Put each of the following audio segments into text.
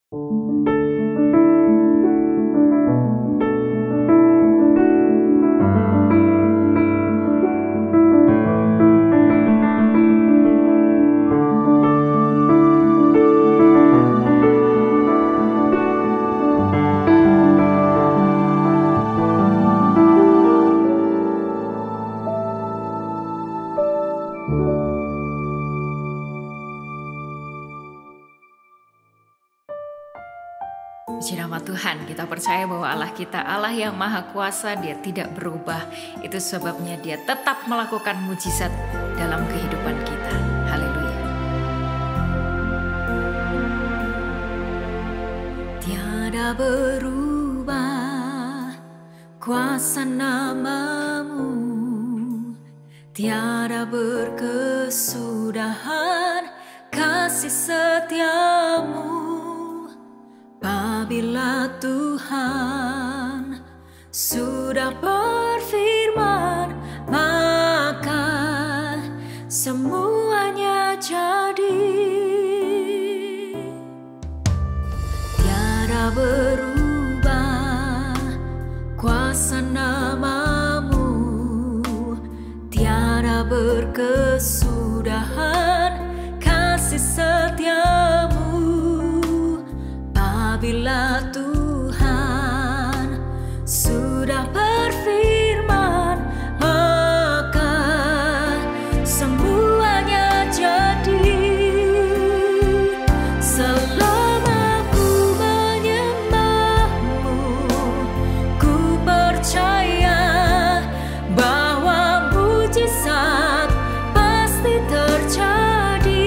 Puji nama Tuhan, kita percaya bahwa Allah kita Allah yang maha kuasa, Dia tidak berubah. Itu sebabnya Dia tetap melakukan mujizat dalam kehidupan kita. Haleluya. Tiada berubah kuasa nama-Mu, tiada berkesudahan kasih setia-Mu. Apabila Tuhan sudah berfirman, maka semuanya jadi. Tiada berubah kuasa nama-Mu, tiada berkesudahan kasih setia-Mu. Apabila Tuhan sudah berfirman, maka semuanya jadi. Selama ku menyembah-Mu, ku percaya bahwa mujizat pasti terjadi.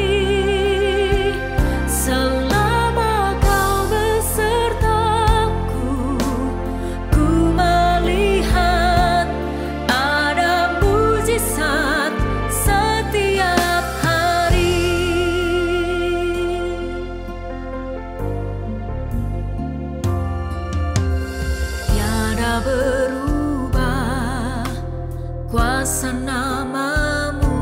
Berubah kuasa nama-Mu,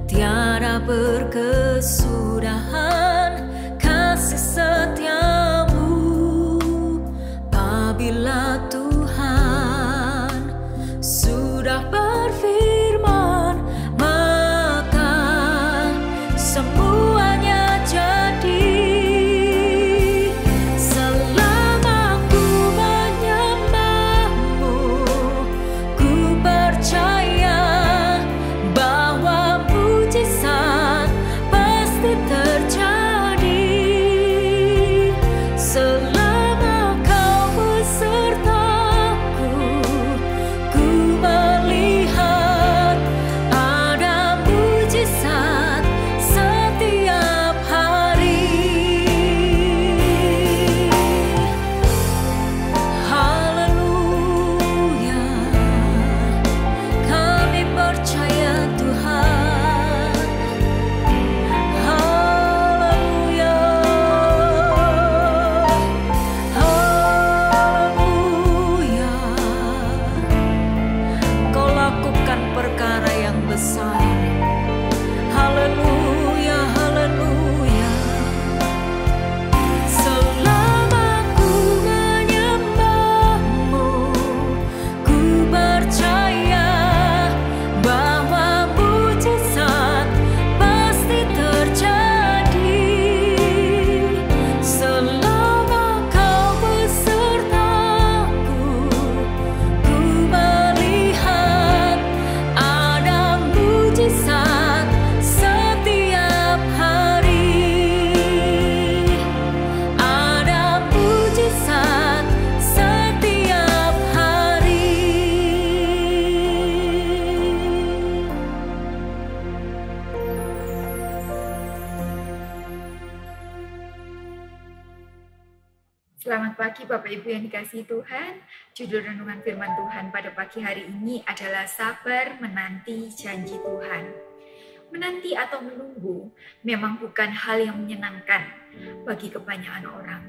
tiada berkesudahan kasih setia-Mu. Apabila Tuhan sudah berfirman, maka semuanya jadi. Selamat pagi Bapak Ibu yang dikasihi Tuhan. Judul renungan firman Tuhan pada pagi hari ini adalah sabar menanti janji Tuhan. Menanti atau menunggu memang bukan hal yang menyenangkan bagi kebanyakan orang.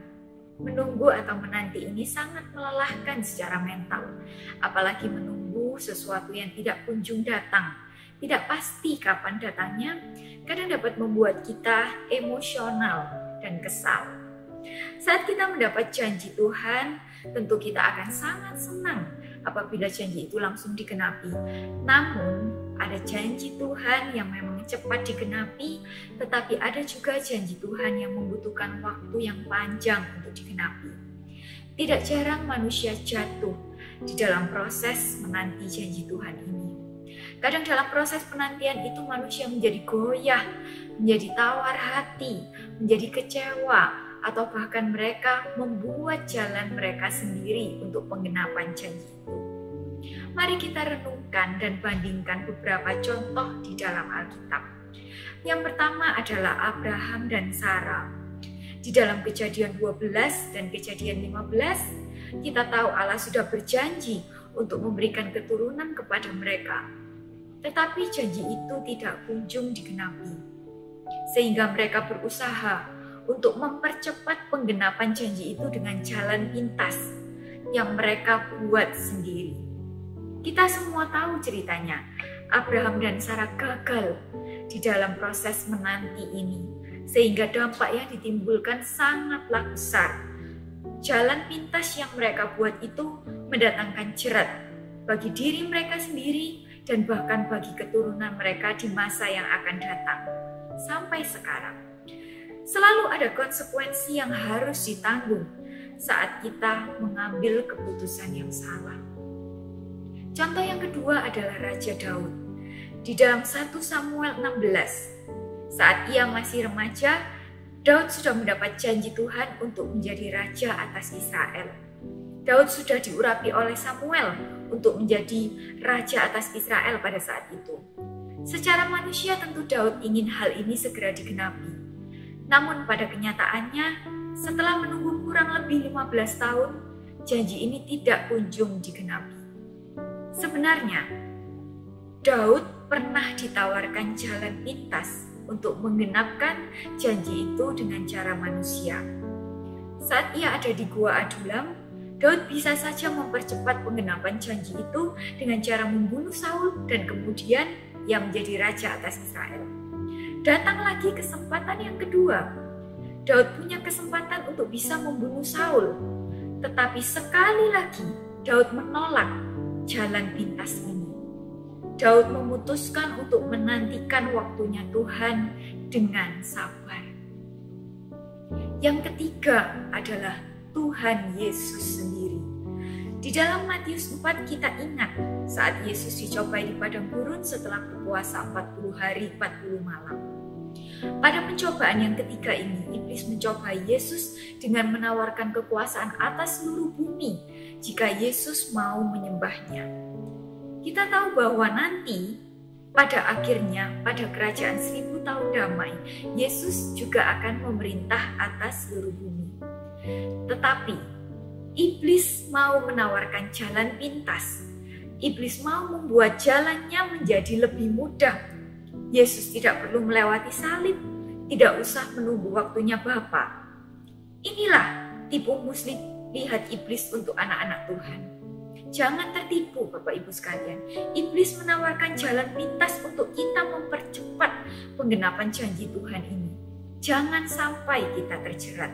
Menunggu atau menanti ini sangat melelahkan secara mental, apalagi menunggu sesuatu yang tidak kunjung datang. Tidak pasti kapan datangnya, kadang dapat membuat kita emosional dan kesal. Saat kita mendapat janji Tuhan, tentu kita akan sangat senang apabila janji itu langsung digenapi. Namun, ada janji Tuhan yang memang cepat digenapi, tetapi ada juga janji Tuhan yang membutuhkan waktu yang panjang untuk digenapi. Tidak jarang manusia jatuh di dalam proses menanti janji Tuhan ini. Kadang dalam proses penantian itu manusia menjadi goyah, menjadi tawar hati, menjadi kecewa, atau bahkan mereka membuat jalan mereka sendiri untuk penggenapan janji itu. Mari kita renungkan dan bandingkan beberapa contoh di dalam Alkitab. Yang pertama adalah Abraham dan Sarah. Di dalam Kejadian 12 dan Kejadian 15, kita tahu Allah sudah berjanji untuk memberikan keturunan kepada mereka. Tetapi janji itu tidak kunjung digenapi. Sehingga mereka berusaha untuk mempercepat penggenapan janji itu dengan jalan pintas yang mereka buat sendiri. Kita semua tahu ceritanya. Abraham dan Sarah gagal di dalam proses menanti ini, sehingga dampak yang ditimbulkan sangatlah besar. Jalan pintas yang mereka buat itu mendatangkan jerat bagi diri mereka sendiri dan bahkan bagi keturunan mereka di masa yang akan datang. Sampai sekarang, selalu ada konsekuensi yang harus ditanggung saat kita mengambil keputusan yang salah. Contoh yang kedua adalah Raja Daud. Di dalam 1 Samuel 16, saat ia masih remaja, Daud sudah mendapat janji Tuhan untuk menjadi raja atas Israel. Daud sudah diurapi oleh Samuel untuk menjadi raja atas Israel pada saat itu. Secara manusia tentu Daud ingin hal ini segera digenapi. Namun pada kenyataannya, setelah menunggu kurang lebih 15 tahun, janji ini tidak kunjung digenapi. Sebenarnya, Daud pernah ditawarkan jalan pintas untuk menggenapkan janji itu dengan cara manusia. Saat ia ada di Gua Adulam, Daud bisa saja mempercepat penggenapan janji itu dengan cara membunuh Saul dan kemudian ia menjadi raja atas Israel. Datang lagi kesempatan yang kedua. Daud punya kesempatan untuk bisa membunuh Saul. Tetapi sekali lagi Daud menolak jalan pintas ini. Daud memutuskan untuk menantikan waktunya Tuhan dengan sabar. Yang ketiga adalah Tuhan Yesus sendiri. Di dalam Matius 4 kita ingat saat Yesus dicobai di padang gurun setelah berpuasa 40 hari 40 malam. Pada pencobaan yang ketiga ini, iblis mencobai Yesus dengan menawarkan kekuasaan atas seluruh bumi jika Yesus mau menyembahnya. Kita tahu bahwa nanti pada akhirnya pada kerajaan 1000 tahun damai, Yesus juga akan memerintah atas seluruh bumi. Tetapi iblis mau menawarkan jalan pintas. Iblis mau membuat jalannya menjadi lebih mudah. Yesus tidak perlu melewati salib, tidak usah menunggu waktunya Bapa. Inilah tipu muslik lihat iblis untuk anak-anak Tuhan. Jangan tertipu Bapak Ibu sekalian. Iblis menawarkan jalan pintas untuk kita mempercepat penggenapan janji Tuhan ini. Jangan sampai kita terjerat.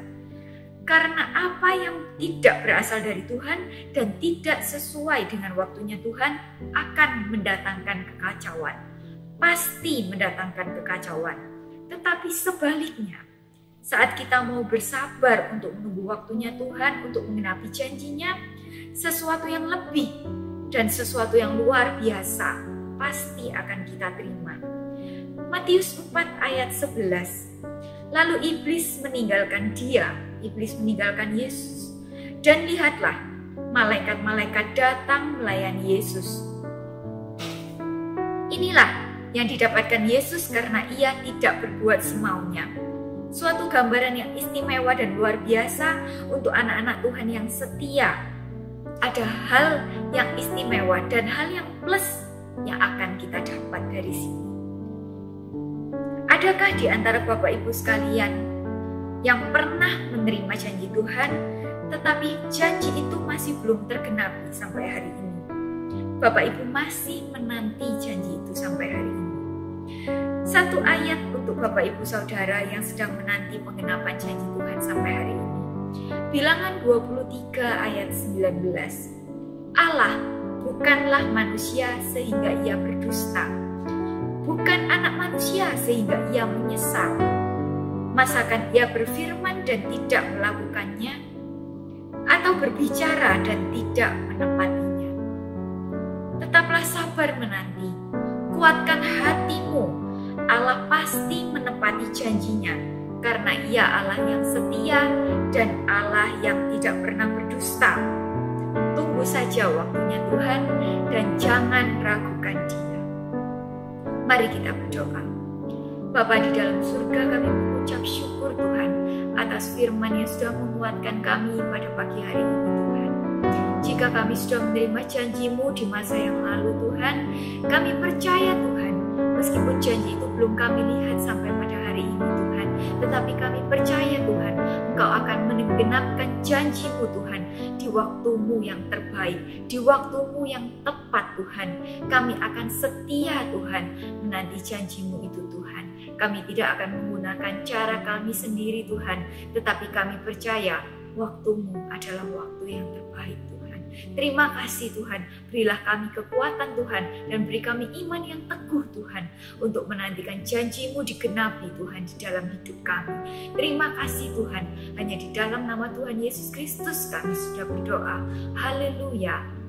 Karena apa yang tidak berasal dari Tuhan dan tidak sesuai dengan waktunya Tuhan akan mendatangkan kekacauan. Pasti mendatangkan kekacauan. Tetapi sebaliknya, saat kita mau bersabar untuk menunggu waktunya Tuhan untuk menggenapi janjinya, sesuatu yang lebih dan sesuatu yang luar biasa pasti akan kita terima. Matius 4 ayat 11. Lalu iblis meninggalkan dia, iblis meninggalkan Yesus. Dan lihatlah, malaikat-malaikat datang melayani Yesus. Inilah yang didapatkan Yesus karena ia tidak berbuat semaunya. Suatu gambaran yang istimewa dan luar biasa untuk anak-anak Tuhan yang setia. Ada hal yang istimewa dan hal yang plus yang akan kita dapat dari sini. Adakah di antara Bapak Ibu sekalian yang pernah menerima janji Tuhan, tetapi janji itu masih belum tergenapi sampai hari ini? Bapak Ibu masih menanti janji itu sampai hari ini. Satu ayat untuk Bapak Ibu Saudara yang sedang menanti penggenapan janji Tuhan sampai hari ini. Bilangan 23 ayat 19. Allah bukanlah manusia sehingga ia berdusta, bukan anak manusia sehingga ia menyesal. Masakan ia berfirman dan tidak melakukannya, atau berbicara dan tidak menepatinya? Tetaplah sabar menanti, kuatkan hatimu, Allah pasti menepati janjinya, karena ia Allah yang setia dan Allah yang tidak pernah berdusta. Tunggu saja waktunya Tuhan dan jangan ragukan Dia. Mari kita berdoa. Bapa di dalam surga, kami mengucap syukur Tuhan atas firman yang sudah menguatkan kami pada pagi hari ini Tuhan. Jika kami sudah menerima janji-Mu di masa yang lalu Tuhan, kami percaya Tuhan, meskipun janji itu belum kami lihat sampai pada hari ini Tuhan, tetapi kami percaya Tuhan, Engkau akan menggenapkan janji-Mu Tuhan di waktu-Mu yang terbaik, di waktu-Mu yang tepat Tuhan. Kami akan setia Tuhan menanti janji-Mu itu Tuhan. Kami tidak akan menggunakan cara kami sendiri Tuhan, tetapi kami percaya waktu-Mu adalah waktu yang terbaik Tuhan. Terima kasih Tuhan, berilah kami kekuatan Tuhan, dan beri kami iman yang teguh Tuhan, untuk menantikan janji-Mu digenapi Tuhan di dalam hidup kami. Terima kasih Tuhan, hanya di dalam nama Tuhan Yesus Kristus kami sudah berdoa. Haleluya.